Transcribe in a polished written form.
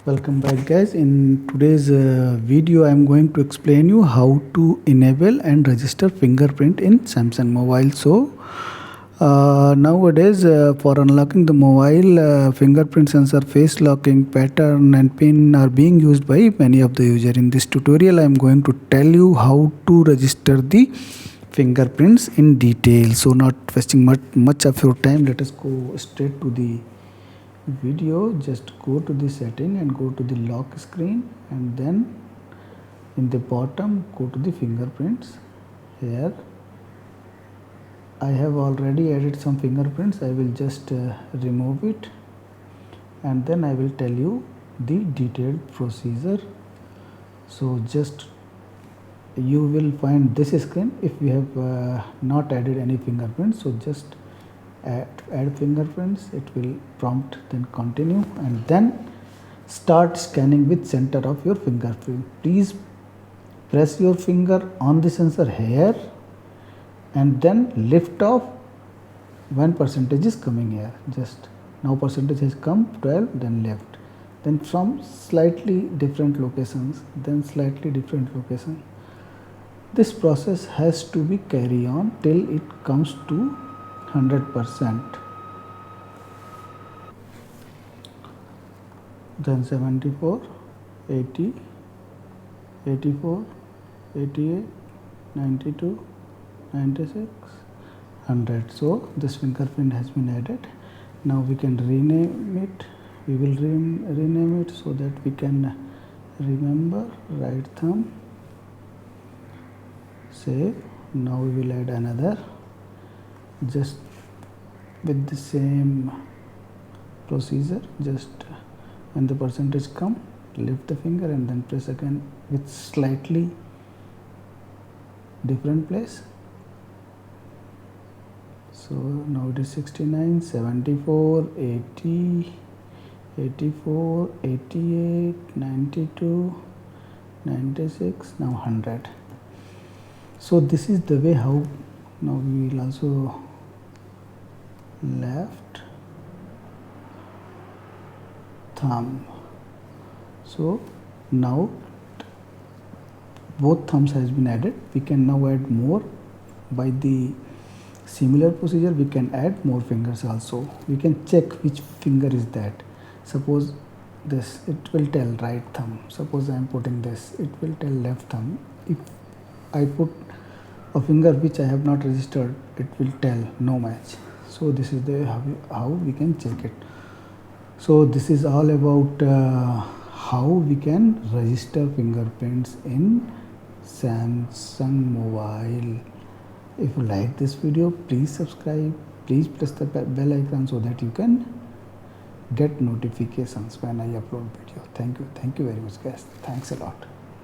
Welcome back, guys. In today's video I am going to explain you how to enable and register fingerprint in Samsung mobile. So nowadays for unlocking the mobile, fingerprint sensor, face locking, pattern and pin are being used by many of the user. In this tutorial I am going to tell you how to register the fingerprints in detail. So not wasting much of your time, let us go straight to the video. Just go to the setting and go to the lock screen, and then in the bottom go to the fingerprints. Here I have already added some fingerprints. I will just remove it, and then I will tell you the detailed procedure. So just you will find this screen if we have not added any fingerprints. So just add fingerprints, it will prompt, then continue, and then start scanning with center of your fingerprint. Please press your finger on the sensor here and then lift off when percentage is coming here. Just now percentage has come 12, then left, then from slightly different locations, then slightly different location. This process has to be carry on till it comes to 100%. Then 74, 80, 84, 88, 92, 96, 100. So this fingerprint has been added. Now we can rename it. We will rename it so that we can remember. Right thumb, save. Now we will add another, just with the same procedure. Just when the percentage come, lift the finger and then press again with slightly different place. So now it is 69, 74, 80, 84, 88, 92, 96, now 100. So this is the way how. Now we will also left thumb. So now both thumbs has been added. We can now add more. By the similar procedure we can add more fingers also. We can check which finger is that. Suppose this, it will tell right thumb. Suppose I am putting this, it will tell left thumb. If I put a finger which I have not registered, it will tell no match. So this is the how we can check it. So this is all about how we can register fingerprints in Samsung mobile. If you like this video, please subscribe, please press the bell icon so that you can get notifications when I upload video. Thank you very much, guys. Thanks a lot.